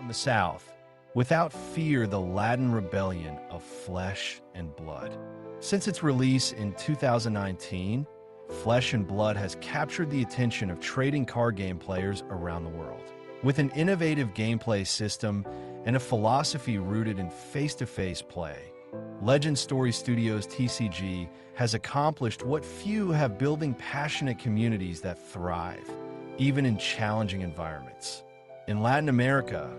in the South, without fear the Latin rebellion of Flesh and Blood. Since its release in 2019, Flesh and Blood has captured the attention of trading card game players around the world. With an innovative gameplay system and a philosophy rooted in face-to-face play, Legend Story Studios TCG has accomplished what few have, building passionate communities that thrive, even in challenging environments. In Latin America,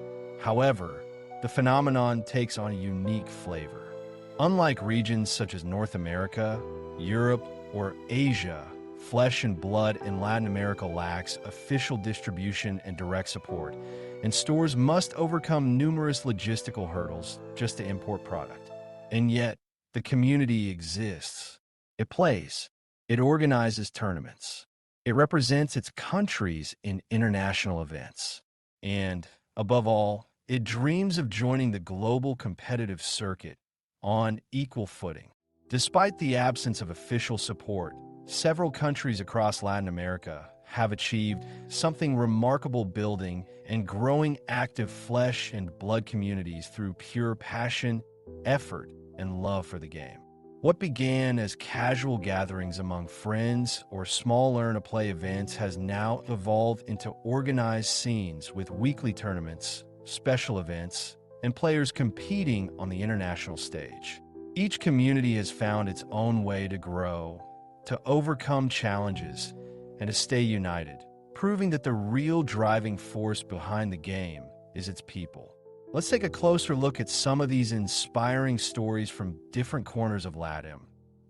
however, the phenomenon takes on a unique flavor. Unlike regions such as North America, Europe, or Asia, Flesh and Blood in Latin America lacks official distribution and direct support, and stores must overcome numerous logistical hurdles just to import product. And yet, the community exists. It plays. It organizes tournaments. It represents its countries in international events. And, above all, it dreams of joining the global competitive circuit on equal footing. Despite the absence of official support, several countries across Latin America have achieved something remarkable, building and growing active flesh and blood communities through pure passion, effort, and love for the game. What began as casual gatherings among friends or small learn-to-play events has now evolved into organized scenes with weekly tournaments, special events, and players competing on the international stage. Each community has found its own way to grow, to overcome challenges, and to stay united, proving that the real driving force behind the game is its people. Let's take a closer look at some of these inspiring stories from different corners of LATAM,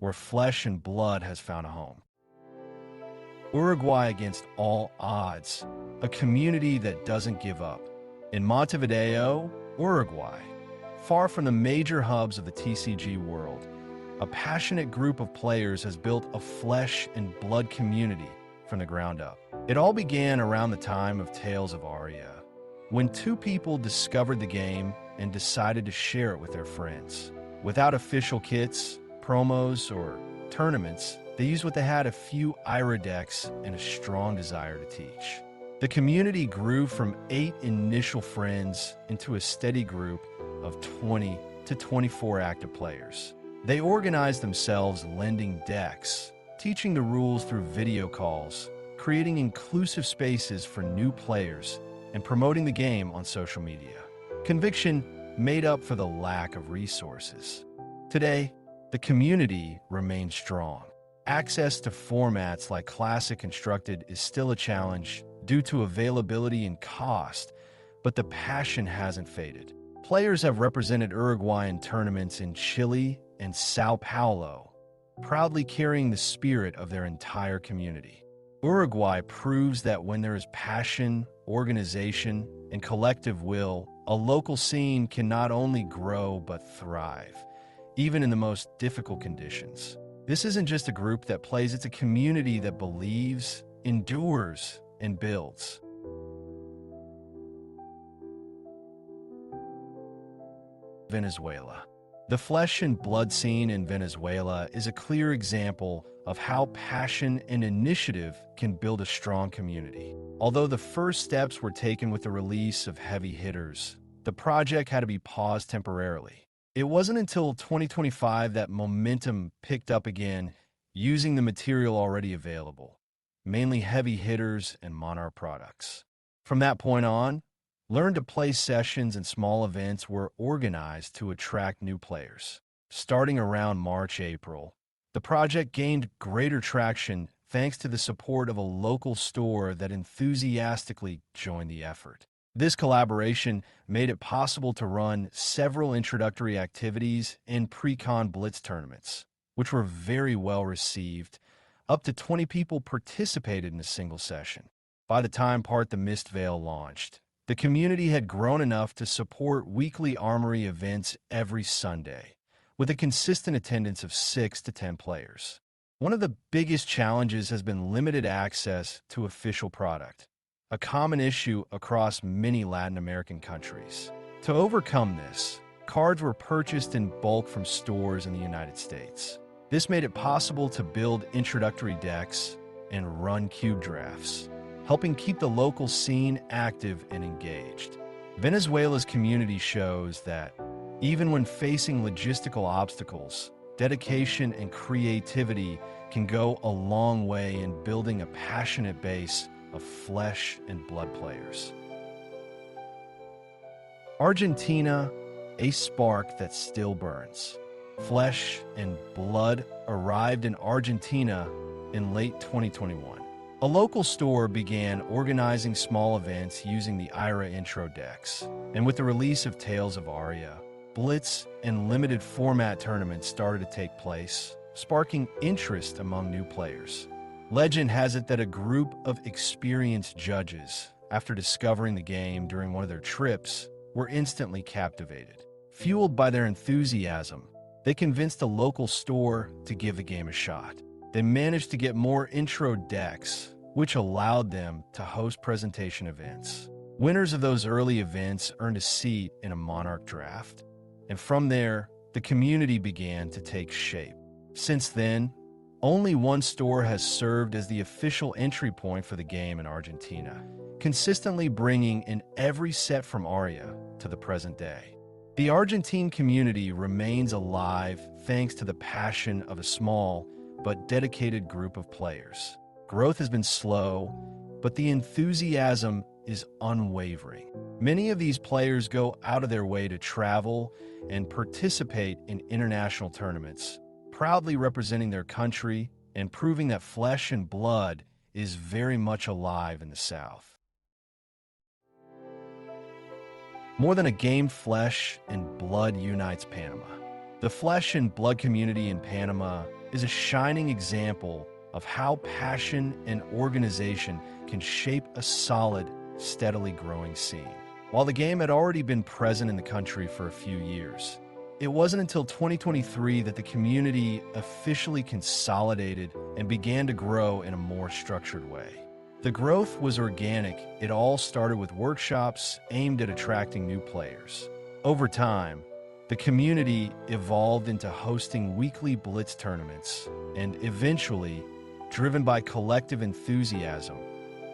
where Flesh and Blood has found a home. Uruguay against all odds, a community that doesn't give up. In Montevideo, Uruguay, far from the major hubs of the TCG world, a passionate group of players has built a flesh and blood community from the ground up. It all began around the time of Tales of Aria, when two people discovered the game and decided to share it with their friends. Without official kits, promos, or tournaments, they used what they had: a few Ira decks and a strong desire to teach. The community grew from 8 initial friends into a steady group of 20 to 24 active players. They organized themselves, lending decks, teaching the rules through video calls, creating inclusive spaces for new players, and promoting the game on social media. Conviction made up for the lack of resources. Today, the community remains strong. Access to formats like Classic Constructed is still a challenge due to availability and cost, but the passion hasn't faded. Players have represented Uruguay in tournaments in Chile and Sao Paulo, proudly carrying the spirit of their entire community. Uruguay proves that when there is passion, organization, and collective will, a local scene can not only grow but thrive, even in the most difficult conditions. This isn't just a group that plays, it's a community that believes, endures, and builds. Venezuela. The flesh and blood scene in Venezuela is a clear example of how passion and initiative can build a strong community. Although the first steps were taken with the release of Heavy Hitters, the project had to be paused temporarily. It wasn't until 2025 that momentum picked up again, using the material already available, mainly Heavy Hitters and Monarch products. From that point on, learn-to-play sessions and small events were organized to attract new players. Starting around March-April, the project gained greater traction thanks to the support of a local store that enthusiastically joined the effort. This collaboration made it possible to run several introductory activities and pre-con blitz tournaments, which were very well received. Up to 20 people participated in a single session. By the time Part the Mist Veil launched, the community had grown enough to support weekly Armory events every Sunday, with a consistent attendance of 6 to 10 players. One of the biggest challenges has been limited access to official product, a common issue across many Latin American countries. To overcome this, cards were purchased in bulk from stores in the United States. This made it possible to build introductory decks and run cube drafts, helping keep the local scene active and engaged. Venezuela's community shows that, even when facing logistical obstacles, dedication and creativity can go a long way in building a passionate base of flesh and blood players. Argentina, a spark that still burns. Flesh and Blood arrived in Argentina in late 2021. A local store began organizing small events using the IRA intro decks, and with the release of Tales of Aria, Blitz and limited format tournaments started to take place, sparking interest among new players. Legend has it that a group of experienced judges, after discovering the game during one of their trips, were instantly captivated. Fueled by their enthusiasm, they convinced a local store to give the game a shot. They managed to get more intro decks, which allowed them to host presentation events. Winners of those early events earned a seat in a Monarch draft, and from there, the community began to take shape. Since then, only one store has served as the official entry point for the game in Argentina, consistently bringing in every set from Aria to the present day. The Argentine community remains alive thanks to the passion of a small but dedicated group of players. Growth has been slow, but the enthusiasm is unwavering. Many of these players go out of their way to travel and participate in international tournaments, proudly representing their country and proving that Flesh and Blood is very much alive in the South. More than a game, Flesh and Blood unites Panama. The Flesh and Blood community in Panama is a shining example of how passion and organization can shape a solid, steadily growing scene. While the game had already been present in the country for a few years, it wasn't until 2023 that the community officially consolidated and began to grow in a more structured way. The growth was organic. It all started with workshops aimed at attracting new players. Over time, the community evolved into hosting weekly Blitz tournaments and eventually, driven by collective enthusiasm,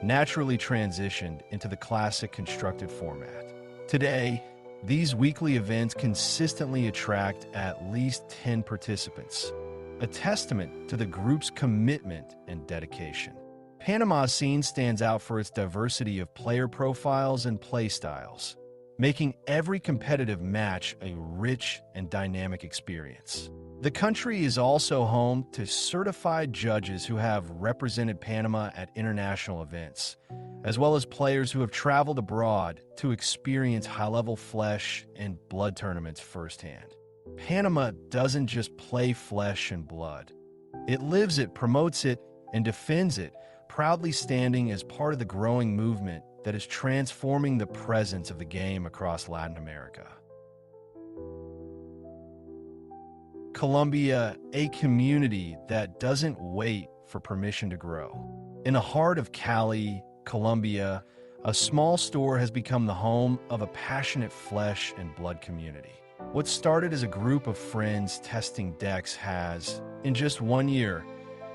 naturally transitioned into the classic constructed format. Today, these weekly events consistently attract at least 10 participants, a testament to the group's commitment and dedication. Panama's scene stands out for its diversity of player profiles and play styles, making every competitive match a rich and dynamic experience. The country is also home to certified judges who have represented Panama at international events, as well as players who have traveled abroad to experience high-level Flesh and Blood tournaments firsthand. Panama doesn't just play Flesh and Blood. It lives it, promotes it, and defends it, proudly standing as part of the growing movement that is transforming the presence of the game across Latin America. Colombia, a community that doesn't wait for permission to grow. In the heart of Cali, Colombia, a small store has become the home of a passionate Flesh and Blood community. What started as a group of friends testing decks has, in just 1 year,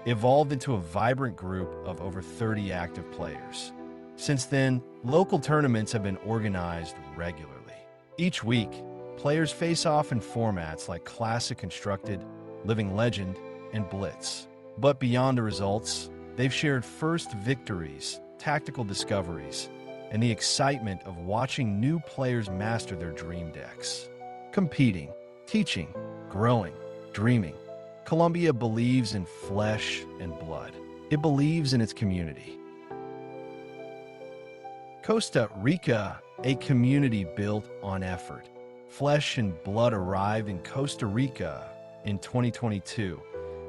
evolved into a vibrant group of over 30 active players. Since then, local tournaments have been organized regularly. Each week, players face off in formats like Classic Constructed, Living Legend, and Blitz. But beyond the results, they've shared first victories, tactical discoveries, and the excitement of watching new players master their dream decks. Competing, teaching, growing, dreaming. Colombia believes in Flesh and Blood. It believes in its community. Costa Rica, a community built on effort. Flesh and Blood arrived in Costa Rica in 2022,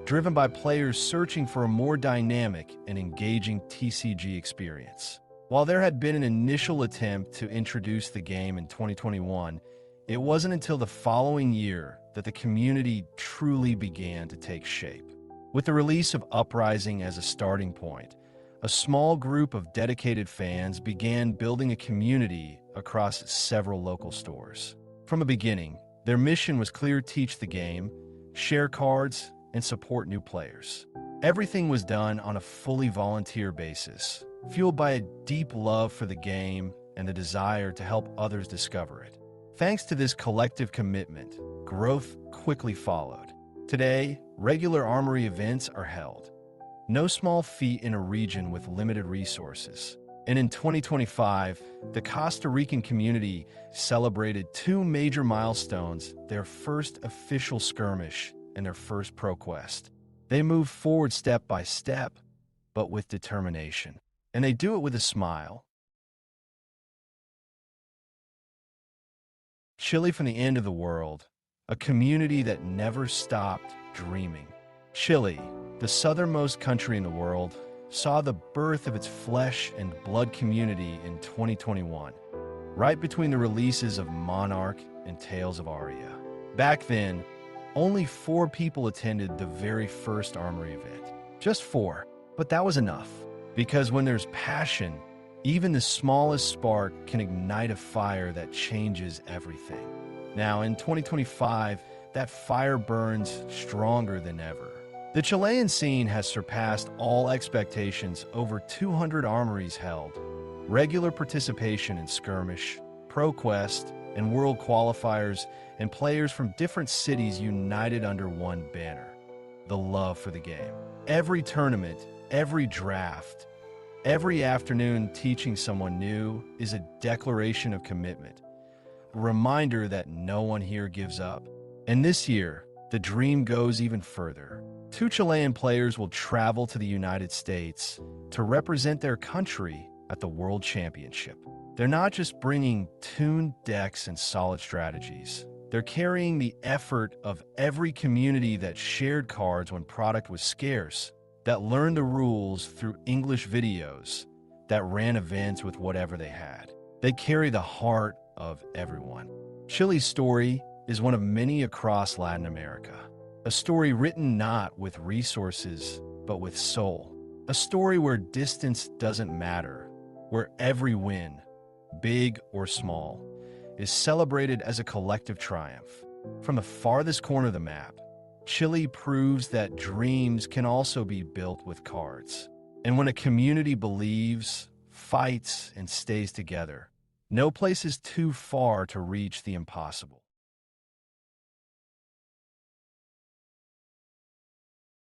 driven by players searching for a more dynamic and engaging TCG experience. While there had been an initial attempt to introduce the game in 2021, it wasn't until the following year that the community truly began to take shape. With the release of Uprising as a starting point, a small group of dedicated fans began building a community across several local stores. From the beginning, their mission was clear: teach the game, share cards, and support new players. Everything was done on a fully volunteer basis, fueled by a deep love for the game and the desire to help others discover it. Thanks to this collective commitment, growth quickly followed. Today, regular armory events are held. No small feat in a region with limited resources. And in 2025, the Costa Rican community celebrated two major milestones: their first official skirmish and their first pro quest. They move forward step by step, but with determination. And they do it with a smile. Chile from the end of the world, a community that never stopped dreaming. Chile, the southernmost country in the world, saw the birth of its flesh and blood community in 2021, right between the releases of Monarch and Tales of Aria. Back then, only 4 people attended the very first armory event. Just 4, but that was enough. Because when there's passion, even the smallest spark can ignite a fire that changes everything. Now, in 2025, that fire burns stronger than ever. The Chilean scene has surpassed all expectations. Over 200 armories held, regular participation in skirmish, pro quest, and world qualifiers, and players from different cities united under one banner: the love for the game. Every tournament, every draft, every afternoon teaching someone new is a declaration of commitment, a reminder that no one here gives up. And this year, the dream goes even further. 2 Chilean players will travel to the United States to represent their country at the World Championship. They're not just bringing tuned decks and solid strategies. They're carrying the effort of every community that shared cards when product was scarce, that learned the rules through English videos, that ran events with whatever they had. They carry the heart of everyone. Chile's story is one of many across Latin America. A story written not with resources, but with soul. A story where distance doesn't matter, where every win, big or small, is celebrated as a collective triumph. From the farthest corner of the map, Chile proves that dreams can also be built with cards. And when a community believes, fights, and stays together, no place is too far to reach the impossible.